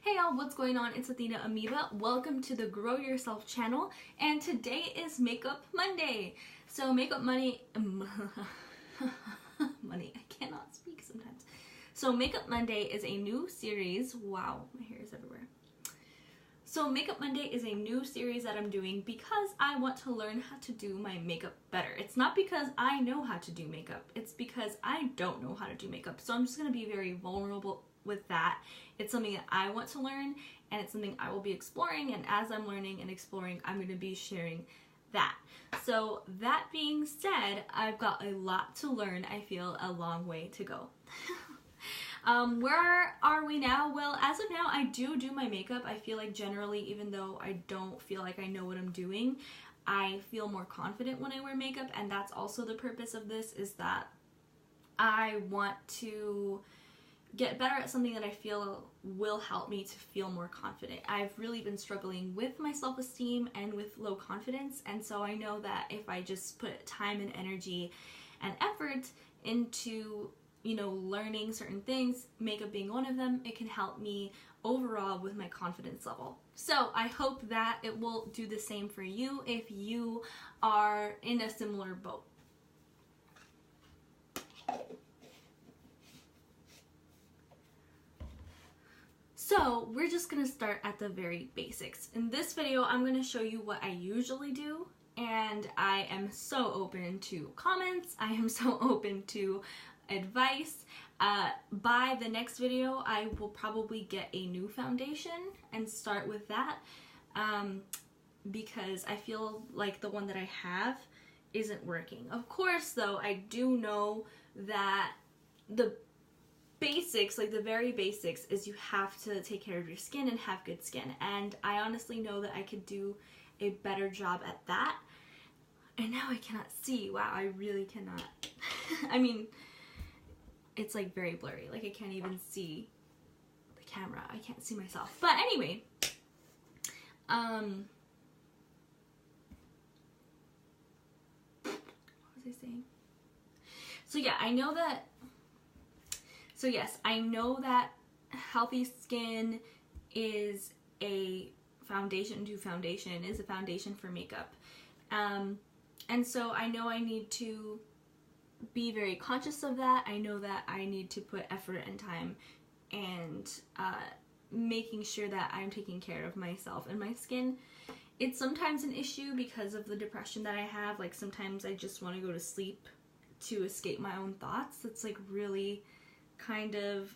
Hey y'all, what's going on? It's Athena Amoeba. Welcome to the Grow Yourself channel, and today is Makeup Monday. So Makeup Monday, money, I cannot speak sometimes. So Makeup Monday is a new series. Wow, my hair is everywhere. So Makeup Monday is a new series that I'm doing because I want to learn how to do my makeup better. It's not because I know how to do makeup, it's because I don't know how to do makeup. So I'm just going to be very vulnerable with that. It's something that I want to learn, and it's something I will be exploring, and as I'm learning and exploring, I'm going to be sharing that. So that being said, I've got a lot to learn. I feel a long way to go. Where are we now? Well, as of now, I do my makeup. I feel like generally, even though I don't feel like I know what I'm doing, I feel more confident when I wear makeup, and that's also the purpose of this, is that I want to get better at something that I feel will help me to feel more confident. I've really been struggling with my self-esteem and with low confidence, and so I know that if I just put time and energy and effort into, you know, learning certain things, makeup being one of them, it can help me overall with my confidence level. So I hope that it will do the same for you if you are in a similar boat. So we're just going to start at the very basics. In this video, I'm going to show you what I usually do, and I am so open to comments. I am so open to advice. By the next video, I will probably get a new foundation and start with that because I feel like the one that I have isn't working. Of course, though, I do know that the basics, like the very basics, is you have to take care of your skin and have good skin, and I honestly know that I could do a better job at that. And now I cannot see. Wow, I really cannot. I mean, it's like very blurry, like I can't even see the camera. I can't see myself. But anyway, what was I saying? So yeah, I know that. So yes, I know that healthy skin is a foundation to foundation, is a foundation for makeup. And so I know I need to be very conscious of that. I know that I need to put effort and time and making sure that I'm taking care of myself and my skin. It's sometimes an issue because of the depression that I have. Like sometimes I just want to go to sleep to escape my own thoughts. It's like really kind of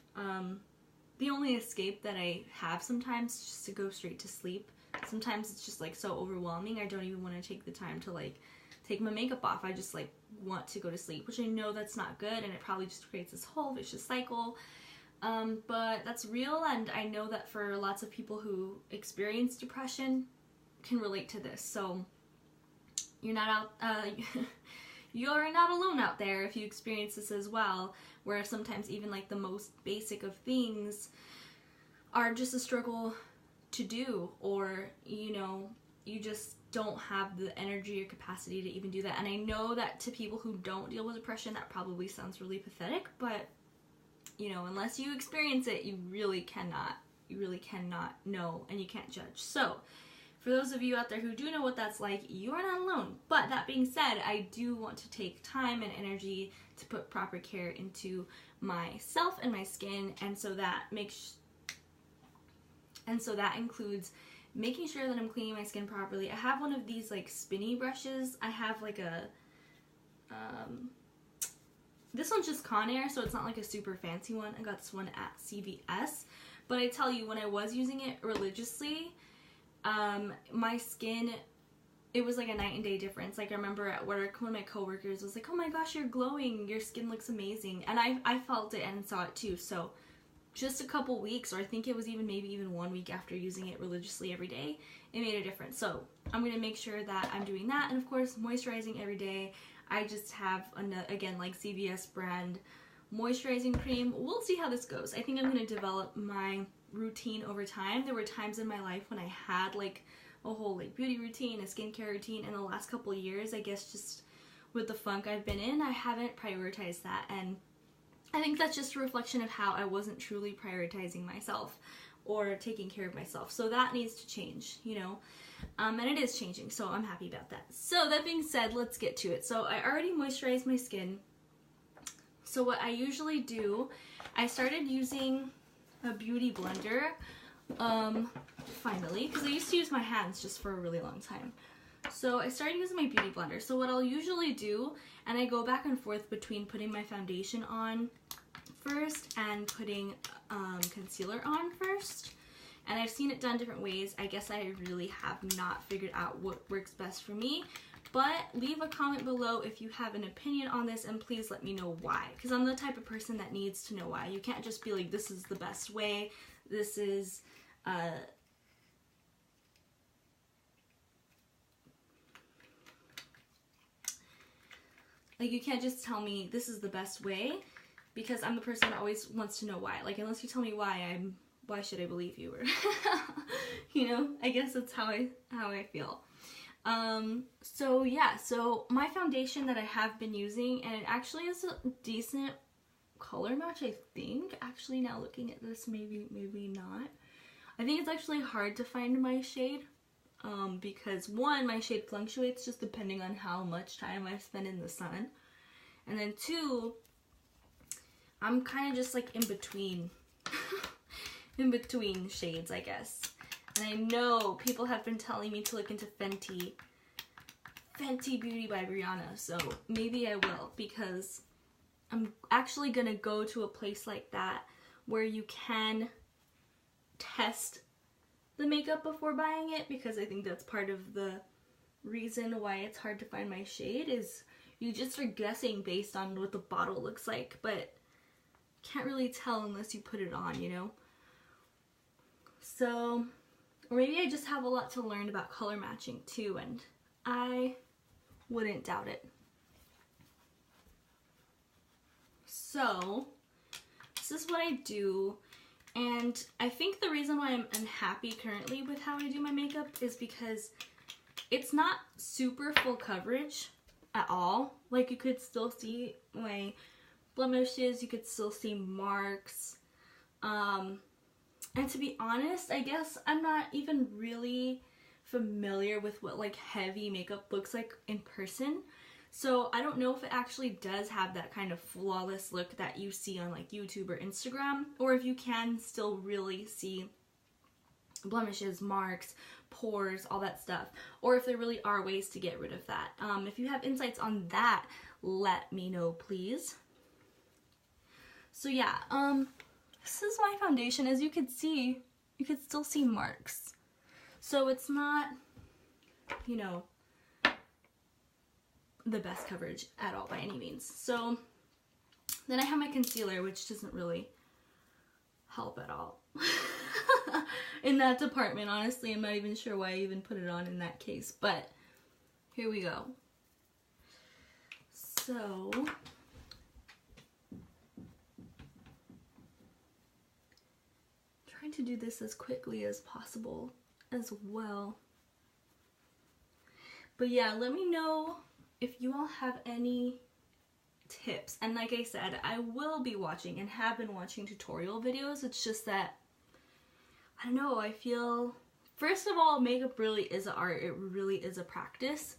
the only escape that I have sometimes, is just to go straight to sleep. Sometimes it's just like so overwhelming, I don't even want to take the time to like take my makeup off. I just like want to go to sleep, which I know that's not good, and it probably just creates this whole vicious cycle. But that's real, and I know that for lots of people who experience depression can relate to this. So you're not out you're not alone out there if you experience this as well, where sometimes even like the most basic of things are just a struggle to do, or you know, you just don't have the energy or capacity to even do that. And I know that to people who don't deal with depression, that probably sounds really pathetic, but you know, unless you experience it, you really cannot know, and you can't judge. So for those of you out there who do know what that's like, you are not alone. But that being said, I do want to take time and energy to put proper care into myself and my skin, and so that includes making sure that I'm cleaning my skin properly. I have one of these like spinny brushes. I have like a this one's just Conair, so it's not like a super fancy one. I got this one at CVS, but I tell you, when I was using it religiously, my skin, it was like a night and day difference. Like I remember at work, one of my coworkers was like, "Oh my gosh, you're glowing, your skin looks amazing," and I felt it and saw it too. So just a couple weeks, or I think it was maybe even 1 week after using it religiously every day, it made a difference. So I'm going to make sure that I'm doing that, and of course moisturizing every day. I just have, again, like CVS brand moisturizing cream. We'll see how this goes. I think I'm going to develop my routine over time. There were times in my life when I had like a whole like beauty routine, a skincare routine, and the last couple of years, I guess just with the funk I've been in, I haven't prioritized that, and I think that's just a reflection of how I wasn't truly prioritizing myself or taking care of myself. So that needs to change, you know. And it is changing, so I'm happy about that. So that being said, let's get to it. So I already moisturized my skin. So what I usually do, I started using a beauty blender, finally, because I used to use my hands just for a really long time. So I started using my beauty blender. So what I'll usually do, and I go back and forth between putting my foundation on first and putting concealer on first. And I've seen it done different ways. I guess I really have not figured out what works best for me. But leave a comment below if you have an opinion on this, and please let me know why. Because I'm the type of person that needs to know why. You can't just be like, this is the best way. This is, like, you can't just tell me this is the best way, because I'm the person that always wants to know why. Like, unless you tell me why, why should I believe you? Or you know, I guess that's how I feel. So yeah, so my foundation that I have been using, and it actually is a decent color match, I think. Actually, now looking at this, maybe not. I think it's actually hard to find my shade, because one, my shade fluctuates just depending on how much time I spend in the sun. And then two, I'm kind of just like in between, in between shades, I guess. And I know people have been telling me to look into Fenty Beauty by Brianna, so maybe I will, because I'm actually gonna go to a place like that where you can test the makeup before buying it, because I think that's part of the reason why it's hard to find my shade, is you just are guessing based on what the bottle looks like, but can't really tell unless you put it on, you know? So, or maybe I just have a lot to learn about color matching too, and I wouldn't doubt it. So, this is what I do, and I think the reason why I'm unhappy currently with how I do my makeup is because it's not super full coverage at all. Like, you could still see my blemishes, you could still see marks, and to be honest, I guess I'm not even really familiar with what like heavy makeup looks like in person. So I don't know if it actually does have that kind of flawless look that you see on like YouTube or Instagram, or if you can still really see blemishes, marks, pores, all that stuff, or if there really are ways to get rid of that. If you have insights on that, let me know, please. So yeah, this is my foundation. As you can see, you could still see marks. So it's not, you know, the best coverage at all by any means. So then I have my concealer, which doesn't really help at all in that department. Honestly, I'm not even sure why I even put it on in that case, but here we go. So trying to do this as quickly as possible as well. But yeah, let me know if you all have any tips. And like I said, I will be watching and have been watching tutorial videos. It's just that, I don't know, I feel, first of all, makeup really is an art. It really is a practice.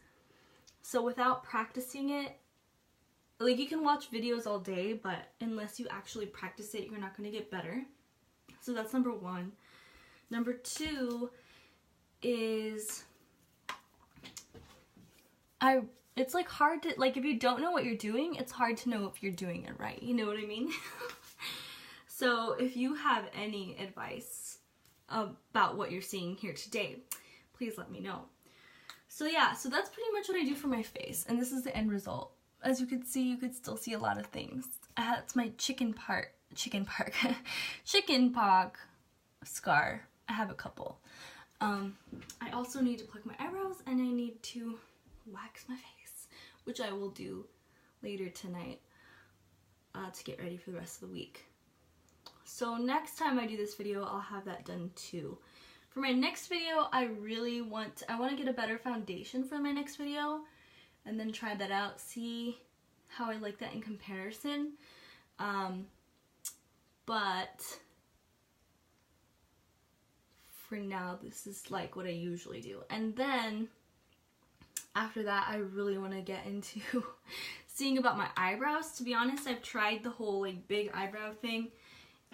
So without practicing it, like, you can watch videos all day, but unless you actually practice it, you're not going to get better. So that's number one. Number two is, it's like hard to, like, if you don't know what you're doing, it's hard to know if you're doing it right. You know what I mean? So if you have any advice about what you're seeing here today, please let me know. So yeah, so that's pretty much what I do for my face, and this is the end result. As you can see, you could still see a lot of things. That's my chicken pox scar. I have a couple. I also need to pluck my eyebrows, and I need to wax my face, which I will do later tonight to get ready for the rest of the week. So next time I do this video, I'll have that done too. For my next video, I want to get a better foundation for my next video, and then try that out, see how I like that in comparison. But for now, this is like what I usually do. And then after that, I really want to get into seeing about my eyebrows. To be honest, I've tried the whole like big eyebrow thing,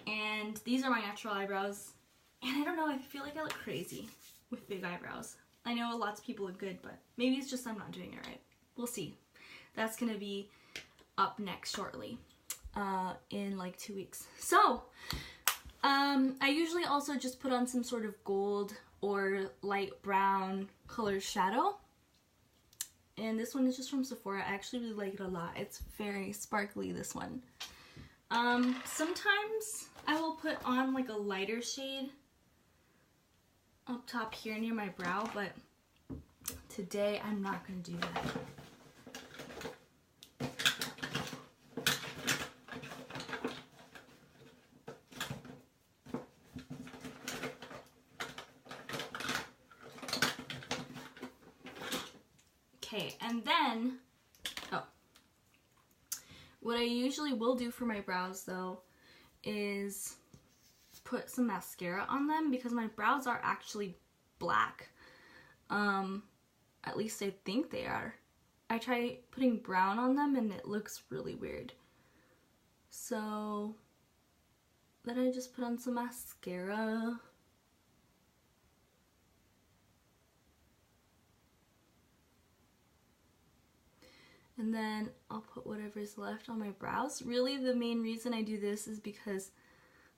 and these are my natural eyebrows, and I don't know, I feel like I look crazy with big eyebrows. I know lots of people look good, but maybe it's just I'm not doing it right. We'll see. That's gonna be up next shortly, in like 2 weeks. So I usually also just put on some sort of gold or light brown color shadow. And this one is just from Sephora. I actually really like it a lot. It's very sparkly, this one. Sometimes I will put on like a lighter shade up top here near my brow, but today I'm not going to do that. Okay, and then, what I usually will do for my brows though is put some mascara on them, because my brows are actually black. At least I think they are. I try putting brown on them and it looks really weird. So then I just put on some mascara. And then I'll put whatever's left on my brows. Really, the main reason I do this is because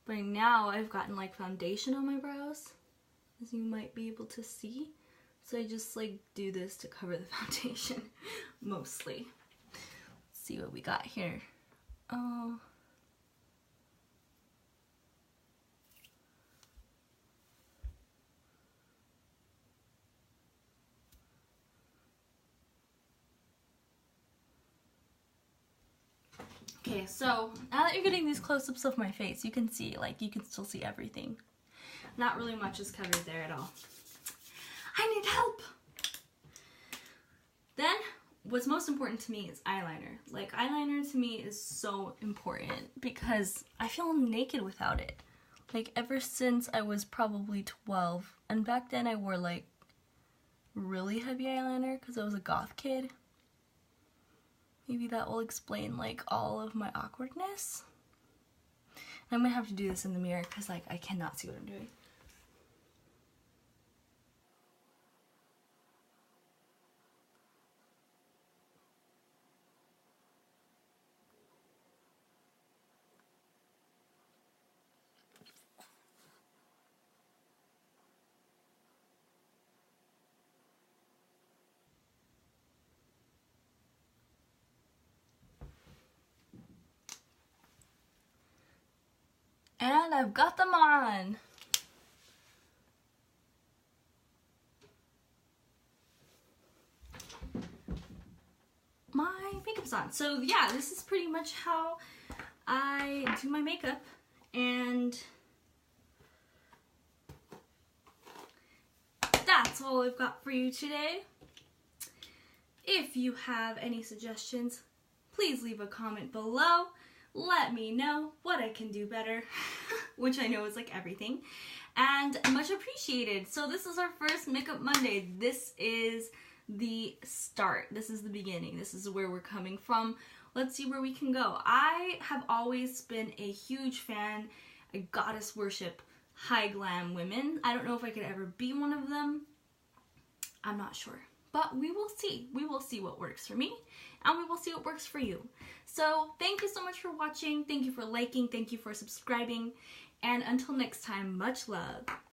by now I've gotten like foundation on my brows, as you might be able to see. So I just like do this to cover the foundation, mostly. Let's see what we got here. Oh. Okay, so now that you're getting these close-ups of my face, you can see, like, you can still see everything. Not really much is covered there at all. I need help! Then, what's most important to me is eyeliner. Like, eyeliner to me is so important because I feel naked without it. Like, ever since I was probably 12, and back then I wore, like, really heavy eyeliner because I was a goth kid. Maybe that will explain like all of my awkwardness. I'm gonna have to do this in the mirror because like I cannot see what I'm doing. And I've got them on. My makeup's on. So yeah, this is pretty much how I do my makeup, and that's all I've got for you today. If you have any suggestions, please leave a comment below. Let me know what I can do better, which I know is like everything, and much appreciated. So this is our first Makeup Monday. This is the start. This is the beginning. This is where we're coming from. Let's see where we can go. I have always been a huge fan. I goddess worship high glam women. I don't know if I could ever be one of them. I'm not sure. But we will see. We will see what works for me, and we will see what works for you. So thank you so much for watching. Thank you for liking. Thank you for subscribing. And until next time, much love.